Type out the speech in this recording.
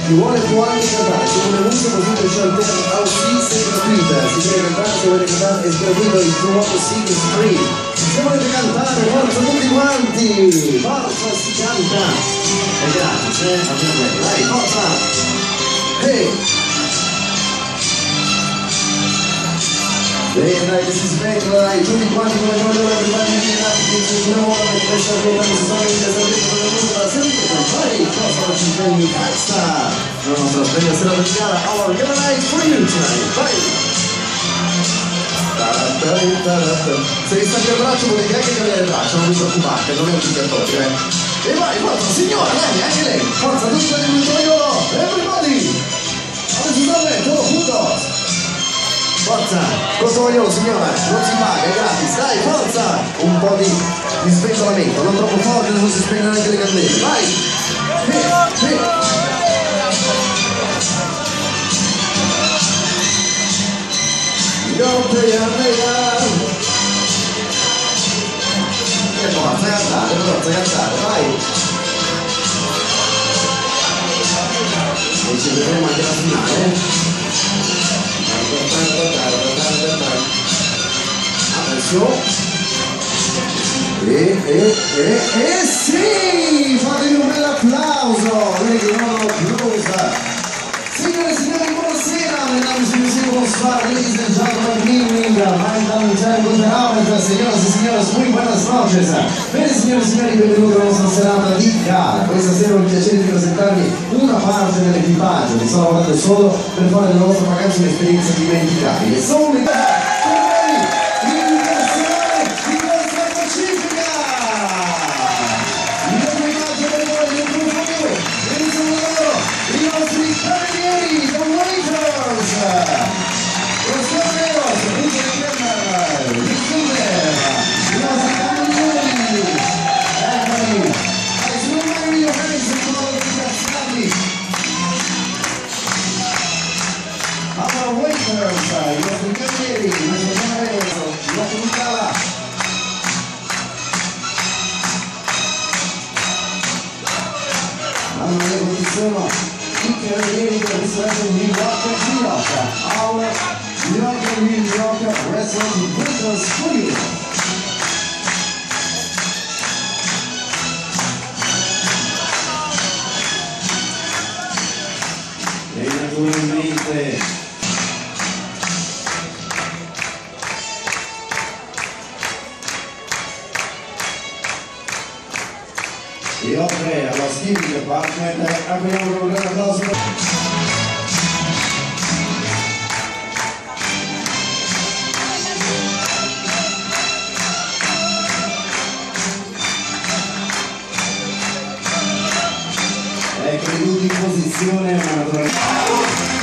Chi vuole può anche cantare, se vuole muso così che c'è il tema autista e gratuita, si deve cantare, se vuole cantare è gratuito, il tuo voto sì is free. Se volete cantare, forza tutti quanti, forza si canta, è gratis, vai, forza, hey! Bene, dai, che si sveglia, dai, tutti quanti come noi, ora prima di dire che si muovono, che riesce a vedere se sono in esaurito con la musica, sempre, vai, cosa ci prendi in testa? La nostra sveglia sera domenicale, our good night for you tonight, vai! Se vi sta il braccio potete anche cambiare il braccio, non vi preoccupate, non è un giocatore, E vai, forza, signora, lei, anche lei, forza, tutti quelli in intorno, everybody! Adesso sta bene, punto! Forza, cosa vogliono signora? Non si paga, è gratis, dai, forza! Un po' di sventolamento, non troppo forte, non si spengono neanche le candele, vai! Forza cantare, vai! E ci vedremo anche la finale. Adesso e sì, fatevi un bel applauso, vedi un applauso. Signore e signori, buonasera, mesdames et messieurs, bonsoir, ladies and gentlemen, good evening, meine Damen und Herren, guten Abend, señoras y señores, muy buenas noches. Bene signore e signori, benvenuti alla nostra serata di gara. Questa sera ho il piacere di presentarvi una parte dell'equipaggio che sto lavorando solo per fare della nostra vacanza un'esperienza dimenticabile. Sono e oltre allo Steam Department abbiamo un gran applauso. Ecco, venuti in posizione, ma naturalmente